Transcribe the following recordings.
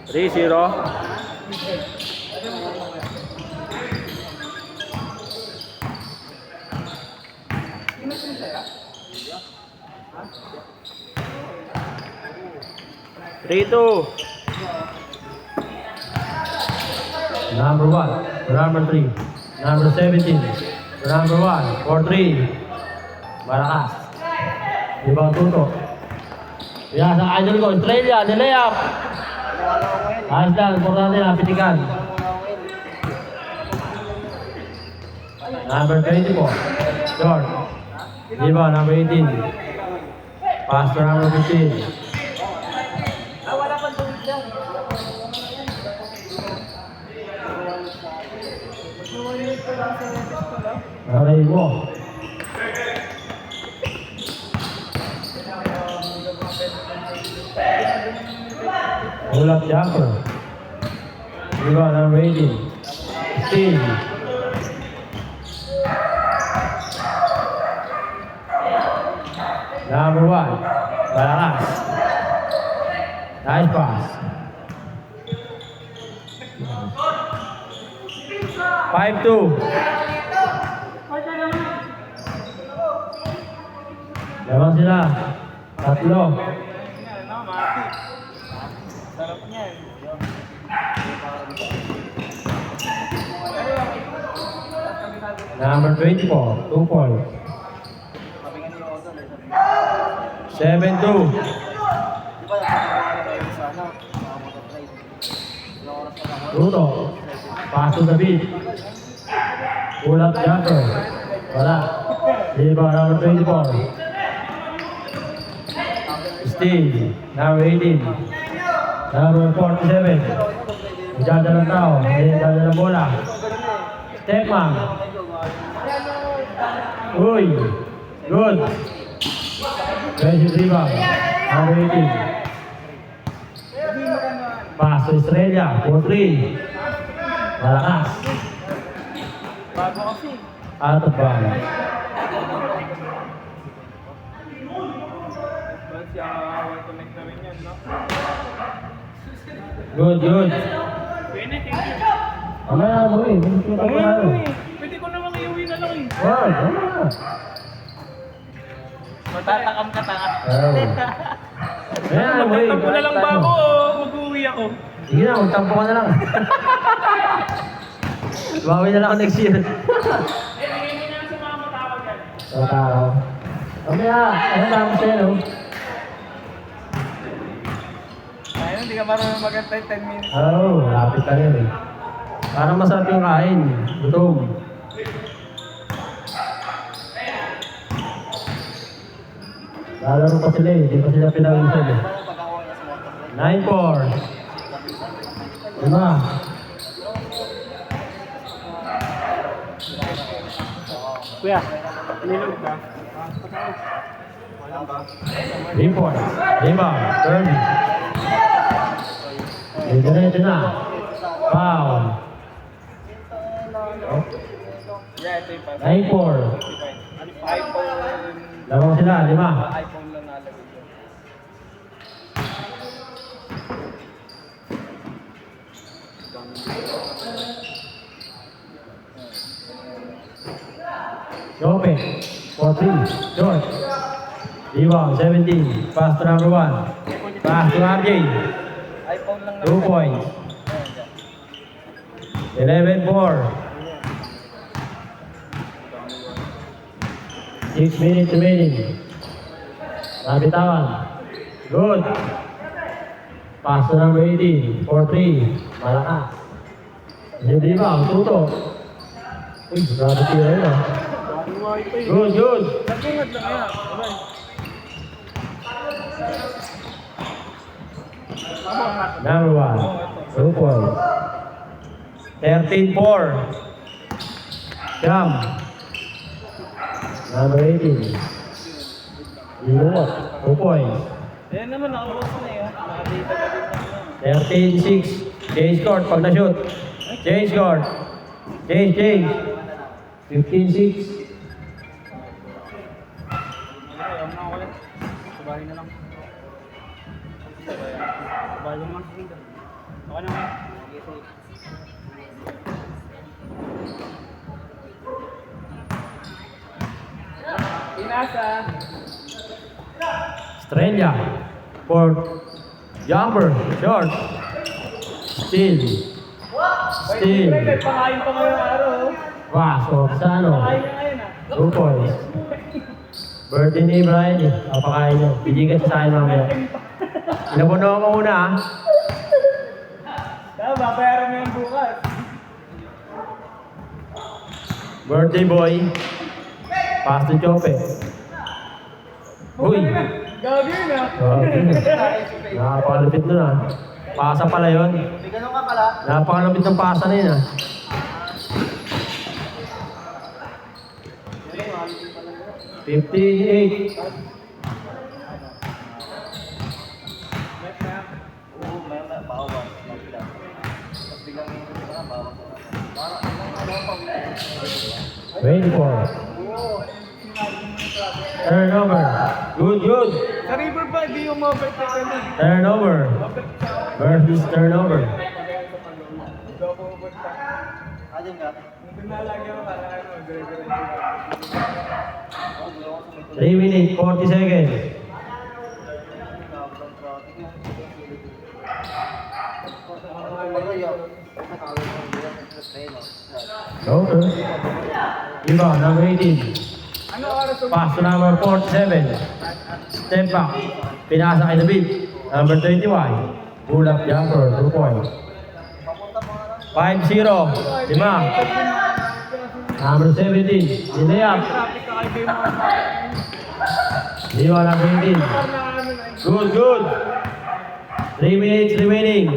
3-0. Rito. Number 1, number 3, number 17, number 1, 4-3. Malakas. Ibang tuto. Kaya sa idol ko, Australia, nilayap. Ayos lang, importante na, pitikan. Number 24, short. Diba, number 18. Pass to number 15. Aray mo. Pull up jumper. Diba, number 18. Steve. Number 1. Malakas. Nice pass. 5-2. Laban sila. Tatlo. Number 24, 2 points. 7-2. Ruto. Pass to the beat. Pull up jumper. Wala. Diba, number 24. Steve, number 18. Number 47. Ijada ng tao. Ijada ng bola. Stepman. Uy. Good. Defensive rebound. Number 18. Pass to Estrella. 4-3. Malakas. Out of bounds. Good, good. Mamaya mo eh. Pwede ko namang iuwi na lang eh. Wow, mamaya. Matatakam ka taka. Mamaya mo eh. Magtatampo na lang ba ako o mag-uwi ako? Sige na, magtampo ka na lang. Bawi na lang ako next year. Bigyan mo na sa mga matawag yan. Sa tao. Mamaya, ano lang sa'yo, no? Ayun, hindi ka marunong magantay 10 minutes. Oo, lapit ka rin eh. Parang masarap yung kain. Gutom. Lalaro pa sila eh. Hindi pa sila pinag-usap eh. 9-4. Lima. Kuya, nilog ka. Import. Lima. Kirby. Ito na. Foul. Yeah, ito yung pass. 9-4. iPhone. Lamang sila. Lima. iPhone lang nalagay dyan. Jope. 4-3. Short. Rebound. 17. Pass to number 1. Pass to RJ. iPhone lang 2 points. 11-4. 6 minutes remaining. Nabitawan. Good. Pass to number 18. 4-3. Malakas. Hindi ba? Ang tuto. Uy, grabe tira yun ah. Good, good. Nagungad lang yan. Number 1. 2 points. 13-4. Jam. Number 18. Iluot. 2 points. Yan naman, nakabukas na yun. Nakadita ka din naman. 13-6. Change court pag na-shoot. Change court. Change. 15-6. Ayaw na ako ulit. Sabahin na lang. Sabahin lang sa Okay naman. Pinasa. Estrella. For jumper. Short. Steal. Steal. Pangain pa ngayong araw. Pass of Sano. Pangain na ngayon ah. 2 points. Birthday ni Brian eh. Papakain niyo. Bigyan ka sa akin mamaya. Inabuno ko muna ah. Tama, bayaran mo yung bukas. Birthday boy. Pass to Chope. Uy. Gagawin na. Napakalupit nun ah. Pasa pala yun. May ganun ka pala. Napakalupit ng pasa na yun ah. $58. Turnover. Good. Sa river ba, di yung ma-overtake na. Turnover. Versus turnover. Adyan ka? Nandun na lagi ako para ano, dire-diretso. 3 minutes, 40 seconds. Okay. Iba, number 18. Ano oras ang Pass to number 47. Step back. Pinasa kay David. Number 21. Pull up jumper, 2 points. 5-0. 5. Number 17. Delay up. traffic ka kay Bay mga Liwa number 18. Good. 3 minutes remaining.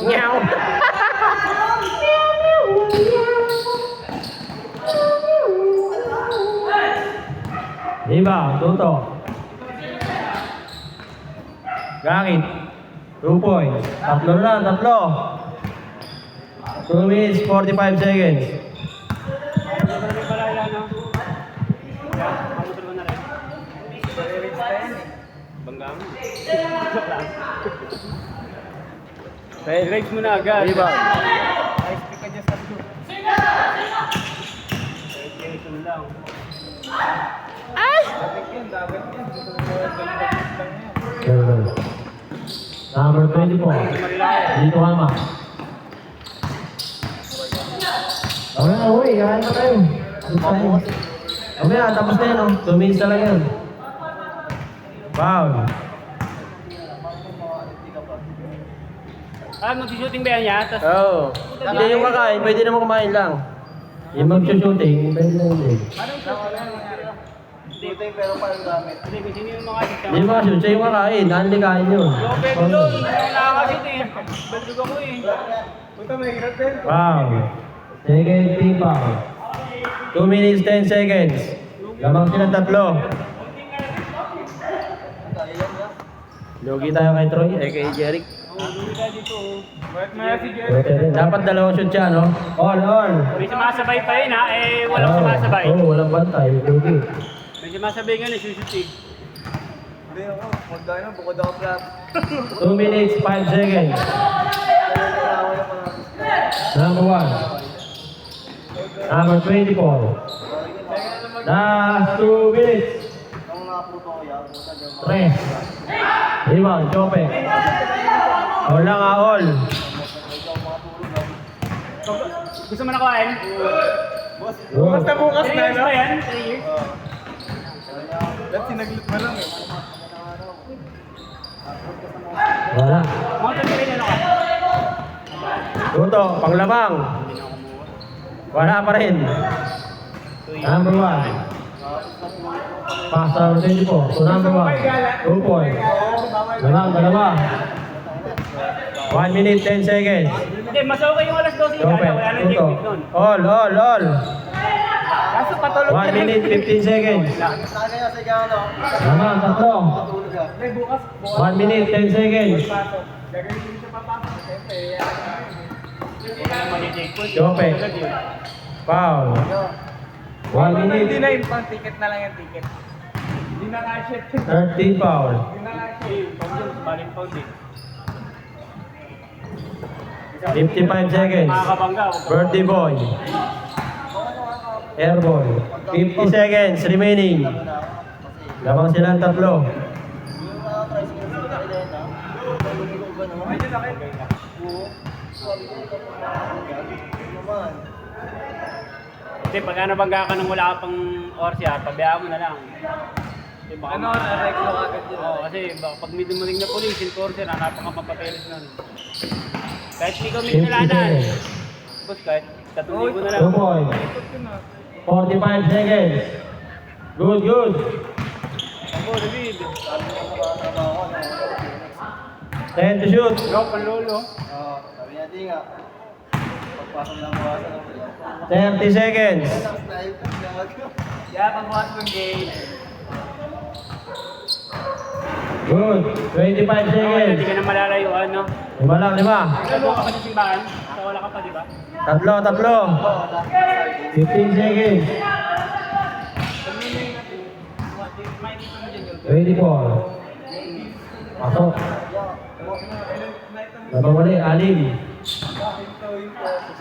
Meow. Diba, tuto. Gangit. 2 points. Tatlo na, 2 minutes, 45 seconds. Banggang. Raise mo na agad. Diba? Ice pick ka dyan sa two. Ito lang. Dapat yan. Number 24. Dito kama. Okay na, uwi. Kain na kayo. Mamaya, tapos na yun. 2 minutes na lang yun. Foul. Mag-shooting ba yan niya? Oo. Hindi yung kakain, pwede naman kumain lang. Yung mag-shooting, pwede na yun. Shooting pero parang gamit. Hindi, kung sino yung mga shoot. Hindi yung mga shoot, siya yung kakain. Nanli kain yun. Pwede doon. Nakakashoot eh. Bandog ako eh. Punta mahirap din. Foul. Second team foul. 2 minutes, 10 seconds. Lamang sila tatlo. Lugi tayo kay Troy, kay Jeric. Dapat dalawang shoot siya, no? All. May sumasabay pa yun ha, walang sumasabay. Oo, walang bantay. Lugi. May sumasabay nga shoot eh. Hindi ako, magdaan na, bukod ako flat. 2 minutes, 5 seconds. Number 1. Number 24. Last 2 minutes. 3. Rebound, Chope. All lang all. Gusto mo na kuhain? Good. Bukas na years ba yan? 3 years? That's sinaglit mo lang eh. Wala. Mountain ka rin ano ka? Tuto, panglamang. Wala pa rin. Number 1. Pass number 24. So number 1. 2 points. Dalawa. 1 minute, 10 seconds. Hindi, mas okay yung alas 12 Chope, wala nang Tuto. technique nun. All. Kaso patulog 1 minute, 15 seconds. Naman, tatlo. 1 minute, 10 seconds. Chope. Foul. 1 minute. Hindi na yung pang ticket na lang yung ticket. Hindi 30 foul. Balik foul eh. 55 seconds. Makakabangga. Birthday boy. Air boy. 50 seconds remaining. Lamang silang tatlo. Hindi, pagka nabangga ka nang wala ka pang ORCR, pabayaan mo na lang. Diba? Ano, nareglo ka agad yun? Oo, kasi pag may dumating na police, yung ORCR, hanapan ka mapapelis nun. Kahit hindi kami 50 nalanan. seconds. Tapos kahit 3,000 na lang. 2 points. 45 seconds. Good, good. Ako, David. 10 to shoot. Go, panlolo. Oo, sabi niya, di nga. Pagpasok ng buwasan ako. 30 seconds. Yeah, pagbuhat mo yung game. Good. 25 Hindi seconds. ka na malalayuan, no? 5 lang, 5. Nagbo ka pa sa simbahan? So, wala ka pa, di ba? Tatlo. 15 seconds. 24. Pasok. Nabawali, alim.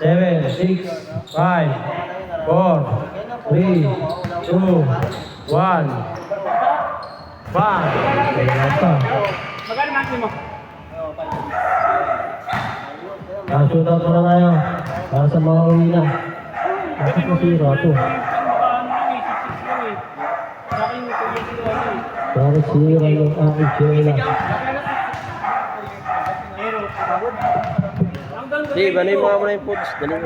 7, 6, 5, 4, 3, 2, 1. 5. Magkano natin mo? Shootout muna tayo. Para sa mga uwi na. Kasi masira ito. Para sira yung aking chela. Di, banay mga muna yung foods. Dali mo.